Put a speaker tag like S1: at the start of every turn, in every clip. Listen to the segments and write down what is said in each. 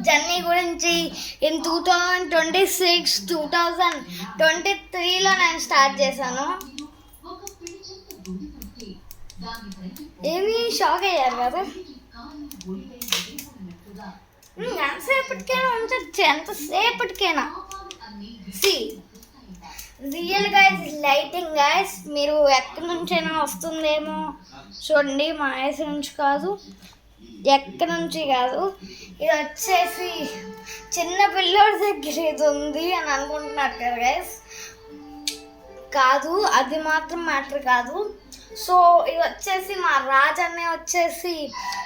S1: Journey గురించి in 2026 2023లో నేను start చేశాను. ఏమి షాక్ అయ్యారు కదా? ఎంతసేపటికైనా ఉంచచ్చు, ఎంతసేపటికైనా. రియల్ గైస్ లైటింగ్ గైస్, మీరు ఎక్కడి నుంచైనా వస్తుందేమో చూడండి, మా ఐస్ నుంచి కాదు, ఎక్కడి నుంచి కాదు. ఇది వచ్చేసి చిన్న పిల్లోడి దగ్గర ఇది ఉంది అని అనుకుంటున్నారు కదా గైస్, కాదు, అది మాత్రం మ్యాటర్ కాదు. సో ఇది వచ్చేసి మా రాజన్నే వచ్చేసి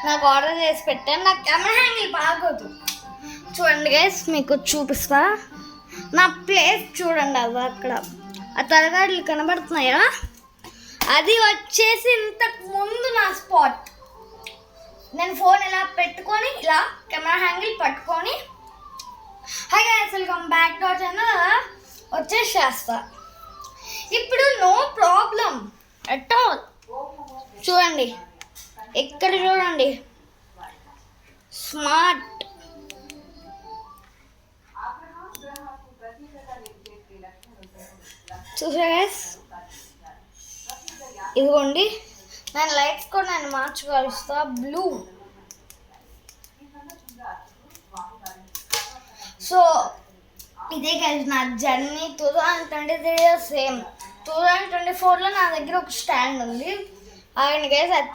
S1: నాకు ఆర్డర్ చేసి పెట్టాను. నాకు కెమెరా హ్యాంగిల్ బాగోదు, చూడండి గైస్, మీకు చూపిస్తా. నా ప్లేస్ చూడండి, అది అక్కడ ఆ తరగడులు కనబడుతున్నాయా, అది వచ్చేసి ఇంతకు ముందు నా స్పాట్. నేను ఫోన్ ఇలా పెట్టుకొని ఇలా కెమెరా హ్యాంగిల్ పట్టుకొని hi guys welcome back to our channel వచ్చేసేస్తా. ఇప్పుడు నో ప్రాబ్లం అట్ ఆల్. చూడండి ఇక్కడ చూడండి, స్మార్ట్. చూసా గైస్, ఇదిగోండి. నేను లైట్స్ కూడా నేను మార్చుకోవాల్స్తా, బ్లూ. సో ఇదే గైస్ నా జర్నీ. 2023 సేమ్ 2024లో నా దగ్గర ఒక స్టాండ్ ఉంది, ఆయన గైస్ అది